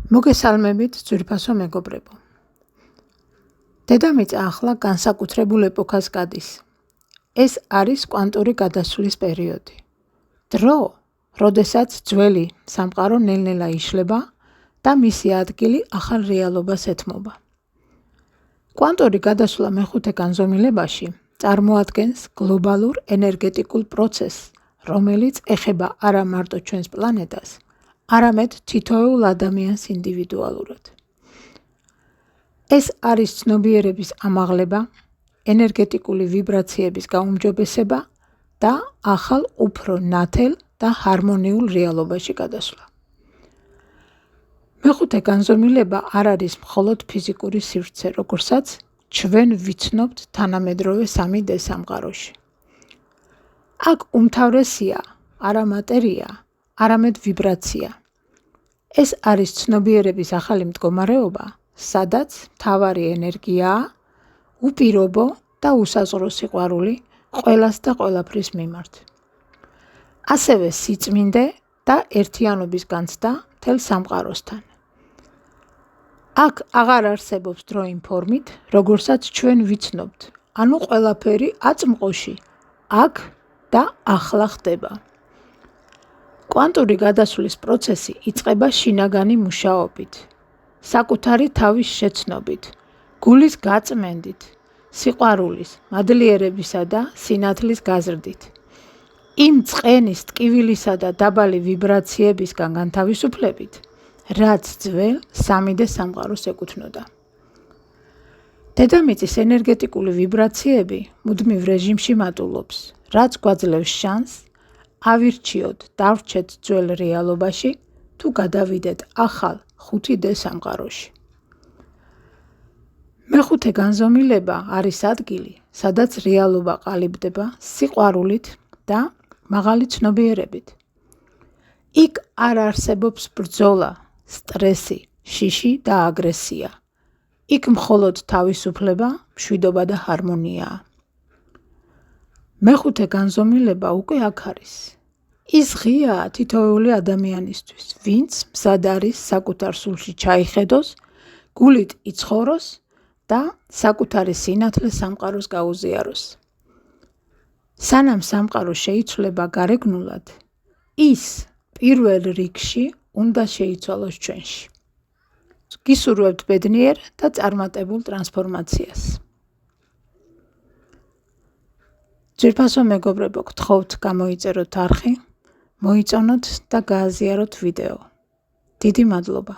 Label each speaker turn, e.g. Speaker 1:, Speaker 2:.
Speaker 1: მოგესალმებით ძვირფასო მეგობრებო. დედამიწა ახლა განსაკუთრებულ ეპოქას გადის. ეს არის კვანტური გადასვლის პერიოდი. დრო, როდესაც ძველი სამყარო ნელ-ნელა იშლება და მისი ადგილი ახალ რეალობას ეთმობა. კვანტური გადასვლა მეხუთე განზომილებაში წარმოადგენს გლობალურ ენერგეტიკულ პროცესს, რომელიც ეხება არა მარტო ჩვენს პლანეტას, არამედ თითოეულ ადამიანს ინდივიდუალურად. ეს არის ცნობიერების ამაღლება, ენერგეტიკული ვიბრაციების გაუმჯობესება და ახალ უფრო ნათელ და ჰარმონიულ რეალობაში გადასვლა. მეხუთე განზომილება არ არის მხოლოდ ფიზიკური სივრცე, როგორსაც ჩვენ ვიცნობთ თანამედროვე 3D სამყაროში. აქ უმთავრესია არა მატერია, არამედ ვიბრაცია. ეს არის ცნობიერების ახალი მდგომარეობა, სადაც მთავარი ენერგიაა უპირობო და უსაზღვრო სიყვარული ყველას და ყველაფრის მიმართ. ასევე სიწმინდე და ერთიანობის განცდა მთელ სამყაროსთან. აქ აღარ არსებობს დრო იმ ფორმით, როგორსაც ჩვენ ვიცნობთ, ანუ ყველაფერი აწმყოში, აქ და ახლა ხდება. კვანტური გადასვლის პროცესი იწყება შინაგანი მუშაობით, საკუთარი თავის შეცნობით, გულის გაწმენდით, სიყვარულის, მადლიერებისა და სინათლის გაზრდით. იმ წყენის, ტკივილისა და დაბალი ვიბრაციებისგან განთავისუფლებით, რაც ძველ 3D სამყაროს ეკუთვნოდა. დედამიწის ენერგეტიკული ვიბრაციები მუდმივ რეჟიმში მატულობს, რაც გვაძლევს შანსს ავირჩიოთ დავრჩეთ ძველ რეალობაში თუ გადავიდეთ ახალ 5D სამყაროში. მეხუთე განზომილება არის ადგილი, სადაც რეალობა ყალიბდება სიყვარულით და მაღალი ცნობიერებით. იქ არ არსებობს ბრძოლა, სტრესი, შიში და აგრესია. იქ მხოლოდ თავისუფლება, მშვიდობა და ჰარმონიაა. მეხუთე განზომილება უკვე აქ არის. ის ღიაა თითოეული ადამიანისთვის, ვინც მზად არის საკუთარ სულში ჩაიხედოს, გულით იცხოვროს და საკუთარი სინათლე სამყაროს გაუზიაროს. სანამ სამყარო შეიცვლება გარეგნულად, ის პირველ რიგში უნდა შეიცვალოს ჩვენში. გისურვებთ ბედნიერ და წარმატებულ ტრანსფორმაციას. ძვირფასო მეგობრებო, გთხოვთ გამოიწეროთ არხი, მოიწონოთ და გააზიაროთ ვიდეო. დიდი მადლობა.